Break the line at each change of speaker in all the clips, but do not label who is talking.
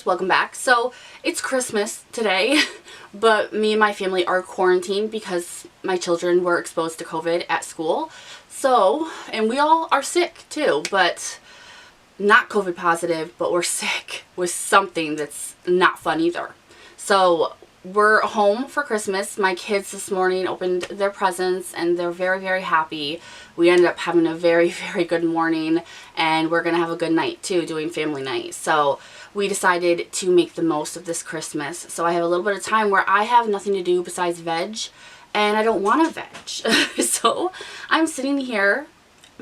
guys, welcome back. So it's Christmas today, but me and my family are quarantined because my children were exposed to COVID at school. So, and we all are sick too, but not COVID positive, but we're sick with something that's not fun either. So we're home for Christmas. My kids this morning opened their presents and they're very, very happy. We ended up having a very, very good morning, and we're going to have a good night too, doing family night. So we decided to make the most of this Christmas. So I have a little bit of time where I have nothing to do besides veg, and I don't want to veg. So I'm sitting here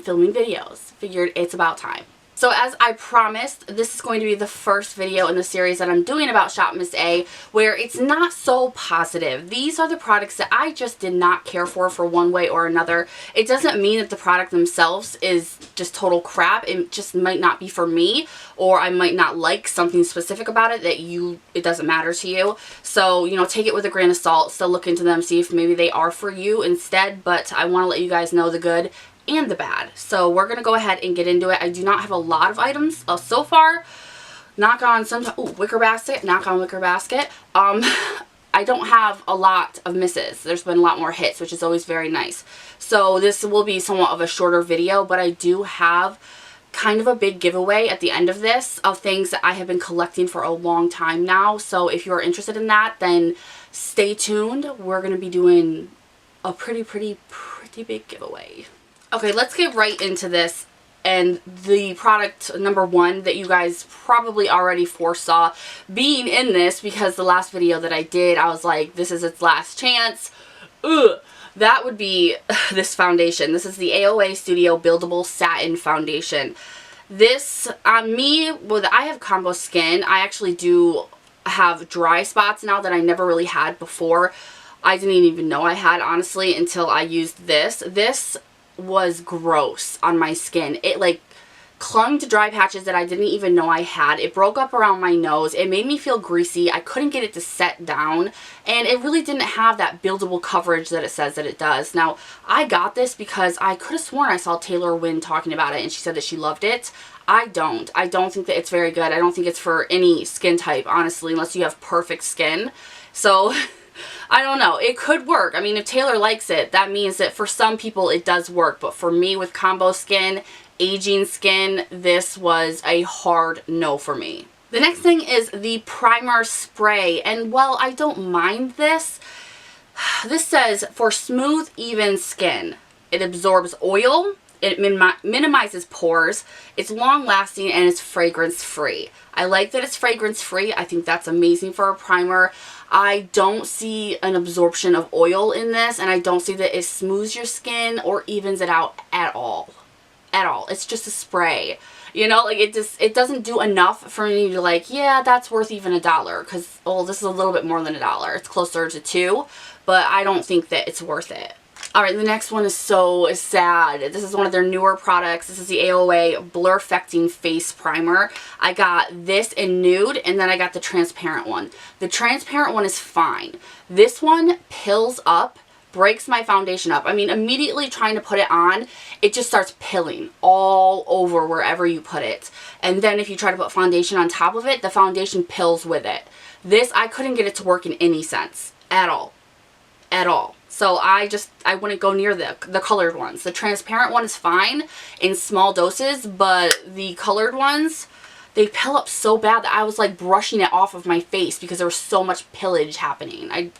filming videos. Figured it's about time. So as I promised, this is going to be the first video in the series that I'm doing about SHOPMISSA where it's not so positive. These are the products that I just did not care for one way or another. It doesn't mean that the product themselves is just total crap. It just might not be for me, or I might not like something specific about it that it doesn't matter to you. So, you know, take it with a grain of salt. Still look into them, see if maybe they are for you instead, but I want to let you guys know the good and the bad. So we're going to go ahead and get into it. I do not have a lot of items so far. Knock on some, wicker basket, knock on wicker basket. I don't have a lot of misses. There's been a lot more hits, which is always very nice. So this will be somewhat of a shorter video, but I do have kind of a big giveaway at the end of this of things that I have been collecting for a long time now. So if you're interested in that, then stay tuned. We're going to be doing a pretty big giveaway. Okay, let's get right into this, and the product number one that you guys probably already foresaw being in this, because the last video that I did, I was like, this is its last chance. Ugh. That would be this foundation. This is the AOA Studio Buildable Satin Foundation. This, on me, well, I have combo skin. I actually do have dry spots now that I never really had before. I didn't even know I had, honestly, until I used this. This was gross on my skin. It like clung to dry patches that I didn't even know I had. It broke up around my nose. It made me feel greasy. I couldn't get it to set down, and it really didn't have that buildable coverage that it says that it does. Now, I got this because I could have sworn I saw Taylor Wynn talking about it and she said that she loved it. I don't think that it's very good. I don't think it's for any skin type, honestly, unless you have perfect skin. So I don't know. It could work. I mean, if Taylor likes it, that means that for some people it does work. But for me with combo skin, aging skin, this was a hard no for me. The next thing is the primer spray. And while I don't mind this, this says for smooth, even skin. It absorbs oil. It minimizes pores. It's long lasting and it's fragrance free. I like that it's fragrance free. I think that's amazing for a primer. I don't see an absorption of oil in this, and I don't see that it smooths your skin or evens it out at all. At all. It's just a spray. You know, like it doesn't do enough for me to like, yeah, that's worth even $1, because, well, this is a little bit more than $1. It's closer to $2, but I don't think that it's worth it. Alright, the next one is so sad. This is one of their newer products. This is the AOA Blur Affecting Face Primer. I got this in nude, and then I got the transparent one. The transparent one is fine. This one pills up, breaks my foundation up. I mean, immediately trying to put it on, it just starts pilling all over wherever you put it. And then if you try to put foundation on top of it, the foundation pills with it. This, I couldn't get it to work in any sense. At all. At all. So I wouldn't go near the colored ones. The transparent one is fine in small doses, but the colored ones, they pill up so bad that I was like brushing it off of my face because there was so much pillage happening.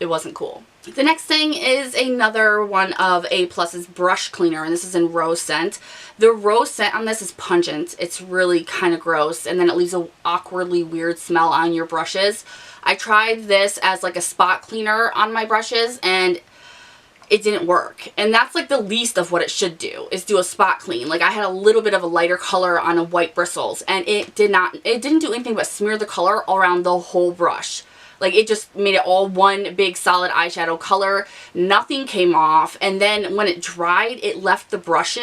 It wasn't cool. The next thing is another one of A+'s brush cleaner, and this is in rose scent. The rose scent on this is pungent. It's really kind of gross, and then it leaves an awkwardly weird smell on your brushes. I tried this as like a spot cleaner on my brushes, and it didn't work. And that's like the least of what it should do, is do a spot clean. Like I had a little bit of a lighter color on a white bristles, and it didn't do anything but smear the color around the whole brush. Like it just made it all one big solid eyeshadow color. Nothing came off, and then when it dried, it left the brush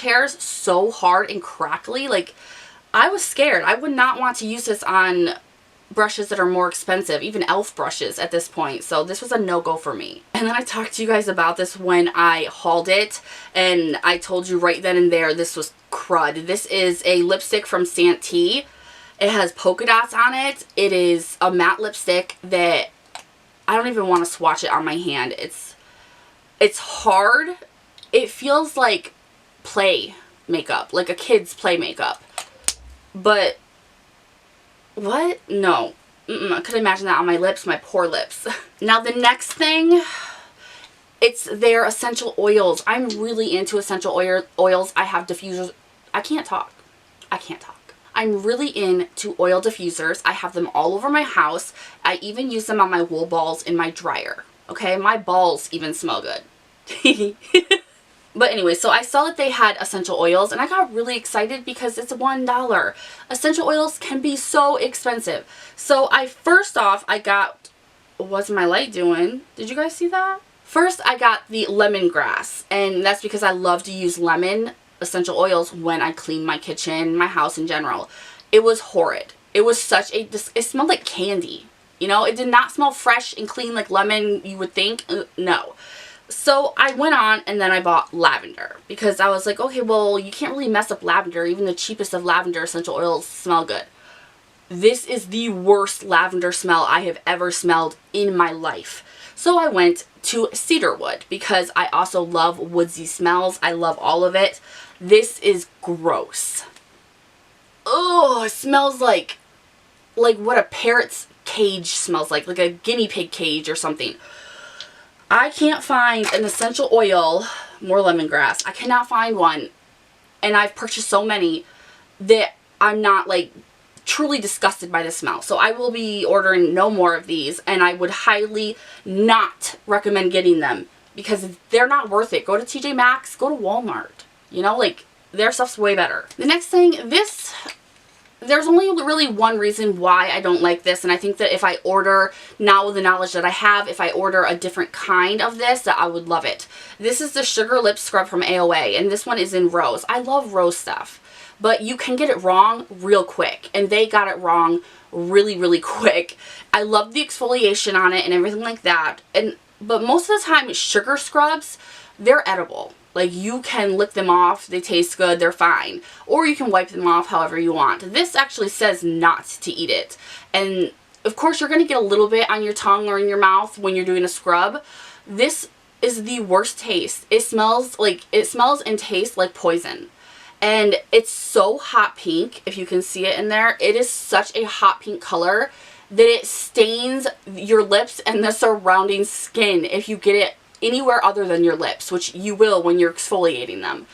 hairs so hard and crackly. Like I was scared. I would not want to use this on brushes that are more expensive, even e.l.f. brushes at this point. So this was a no-go for me. And then I talked to you guys about this when I hauled it, and I told you right then and there this was crud. This is a lipstick from Santee. It has polka dots on it. It is a matte lipstick that I don't even want to swatch it on my hand. It's hard. It feels like play makeup, like a kid's play makeup. But what? No. I couldn't imagine that on my lips, my poor lips. Now the next thing, it's their essential oils. I'm really into essential oils. I have diffusers. I can't talk. I'm really into oil diffusers. I have them all over my house. I even use them on my wool balls in my dryer. Okay, my balls even smell good. But anyway, so I saw that they had essential oils and I got really excited because it's $1. Essential oils can be so expensive. So first off, I got, what's my light doing? Did you guys see that? First, I got the lemongrass, and that's because I love to use lemon essential oils when I clean my kitchen, my house in general. It was horrid. It was it smelled like candy. You know, it did not smell fresh and clean like lemon, you would think. No. So I went on and then I bought lavender because I was like, okay, well, you can't really mess up lavender. Even the cheapest of lavender essential oils smell good. This is the worst lavender smell I have ever smelled in my life. So I went to cedarwood because I also love woodsy smells. I love all of it. This is gross. Oh, it smells like what a parrot's cage smells like a guinea pig cage or something. I can't find an essential oil, more lemongrass. I cannot find one, and I've purchased so many that I'm not like truly disgusted by the smell. So I will be ordering no more of these, and I would highly not recommend getting them because they're not worth it. Go to TJ Maxx, go to Walmart. You know, like, their stuff's way better. The next thing, there's only really one reason why I don't like this, and I think that if I order, now with the knowledge that I have, if I order a different kind of this, that I would love it. This is the Sugar Lip Scrub from AOA, and this one is in rose. I love rose stuff, but you can get it wrong real quick, and they got it wrong really, really quick. I love the exfoliation on it and everything like that, but most of the time, sugar scrubs, they're edible. Like, you can lick them off, they taste good, they're fine. Or you can wipe them off however you want. This actually says not to eat it. And, of course, you're going to get a little bit on your tongue or in your mouth when you're doing a scrub. This is the worst taste. It smells and tastes like poison. And it's so hot pink, if you can see it in there. It is such a hot pink color that it stains your lips and the surrounding skin if you get it anywhere other than your lips, which you will when you're exfoliating them.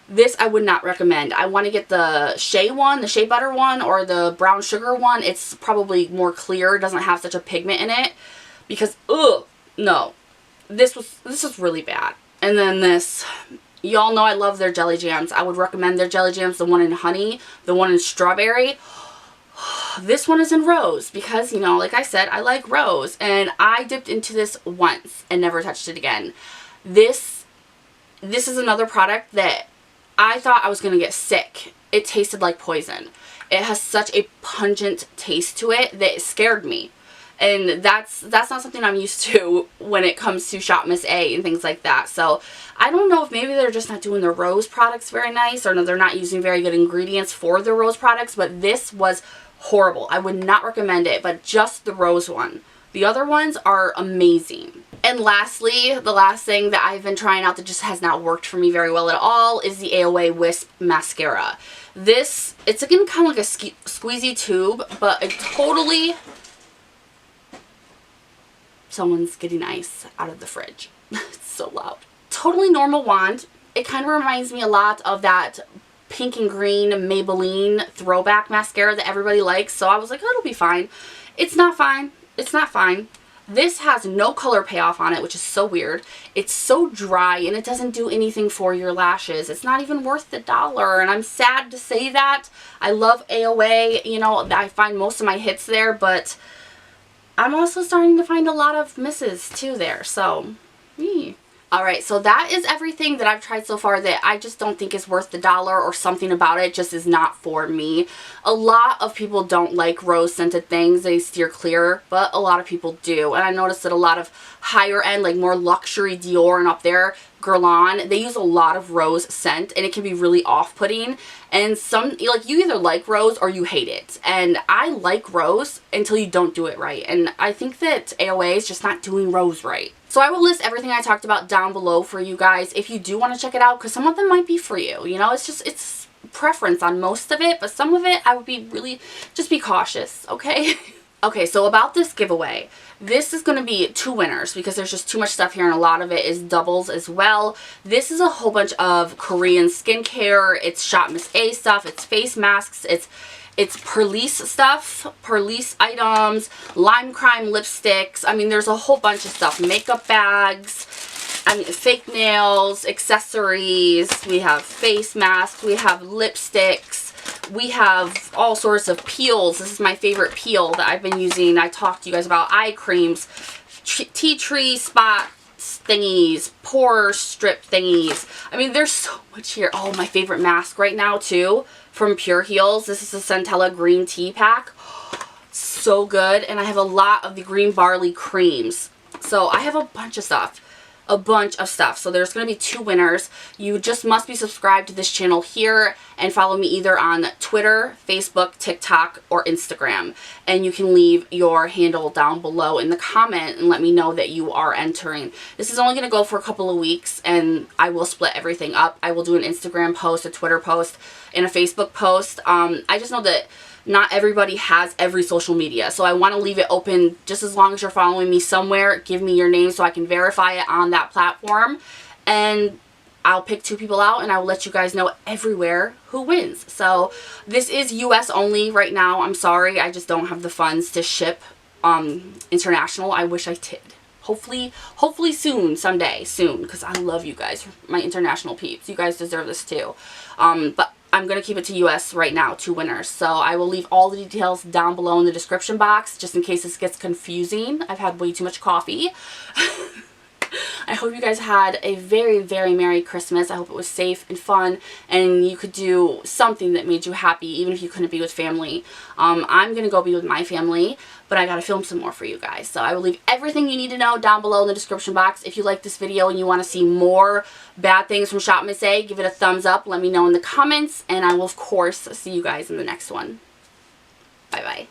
This I would not recommend. I want to get the shea one, the shea butter one, or the brown sugar one. It's probably more clear, doesn't have such a pigment in it, because no, this was really bad. And then this, y'all know I love their jelly jams. I would recommend their jelly jams, the one in honey, the one in strawberry. This one is in rose because, you know, like I said, I like rose, and I dipped into this once and never touched it again. This is another product that I thought I was going to get sick. It tasted like poison. It has such a pungent taste to it that it scared me. And that's not something I'm used to when it comes to SHOPMISSA and things like that. So I don't know if maybe they're just not doing their rose products very nice, or they're not using very good ingredients for their rose products, but this was horrible. I would not recommend it, but just the rose one. The other ones are amazing. And lastly, the last thing that I've been trying out that just has not worked for me very well at all is the AOA Wisp Mascara. This, it's again kind of like a squeezy tube, but it totally... Someone's getting ice out of the fridge. It's so loud. Totally normal wand. It kind of reminds me a lot of that pink and green Maybelline throwback mascara that everybody likes. So I was like, oh, it'll be fine. It's not fine. It's not fine. This has no color payoff on it, which is so weird. It's so dry, and it doesn't do anything for your lashes. It's not even worth the $1, and I'm sad to say that. I love AOA. You know, I find most of my hits there, but I'm also starting to find a lot of misses too there. So, Alright, so that is everything that I've tried so far that I just don't think is worth the $1, or something about it just is not for me. A lot of people don't like rose scented things. They steer clear, but a lot of people do. And I noticed that a lot of higher end, like more luxury Dior and up there, Guerlain, they use a lot of rose scent, and it can be really off-putting. And some, like, you either like rose or you hate it. And I like rose until you don't do it right. And I think that AOA is just not doing rose right. So I will list everything I talked about down below for you guys if you do want to check it out, because some of them might be for you. You know, it's preference on most of it, but some of it I would be really, just be cautious, okay? Okay, so about this giveaway. This is going to be 2 winners because there's just too much stuff here, and a lot of it is doubles as well. This is a whole bunch of Korean skincare. It's SHOPMISSA stuff. It's face masks. It's Perlice stuff, Perlice items, Lime Crime lipsticks. I mean, there's a whole bunch of stuff. Makeup bags. I mean, fake nails, accessories. We have face masks. We have lipsticks. We have all sorts of peels. This is my favorite peel that I've been using. I talked to you guys about eye creams, tea tree spot thingies, pore strip thingies. I mean, there's so much here. Oh, my favorite mask right now, too, from Pure Heals. This is a Centella green tea pack. So good. And I have a lot of the green barley creams. So I have a bunch of stuff. So there's going to be 2 winners. You just must be subscribed to this channel here and follow me either on Twitter, Facebook, TikTok, or Instagram. And you can leave your handle down below in the comment and let me know that you are entering. This is only going to go for a couple of weeks, and I will split everything up. I will do an Instagram post, a Twitter post, and a Facebook post. I just know that not everybody has every social media, so I want to leave it open just as long as you're following me somewhere. Give me your name so I can verify it on that platform, and I'll pick 2 people out, and I will let you guys know everywhere who wins. So this is US only right now. I'm sorry, I just don't have the funds to ship international. I wish I did. Hopefully someday, because I love you guys, my international peeps. You guys deserve this too. But I'm going to keep it to US right now, 2 winners. So I will leave all the details down below in the description box, just in case this gets confusing. I've had way too much coffee. I hope you guys had a very, very Merry Christmas. I hope it was safe and fun, and you could do something that made you happy, even if you couldn't be with family. I'm going to go be with my family, but I got to film some more for you guys. So I will leave everything you need to know down below in the description box. If you like this video and you want to see more bad things from SHOPMISSA, give it a thumbs up. Let me know in the comments, and I will, of course, see you guys in the next one. Bye-bye.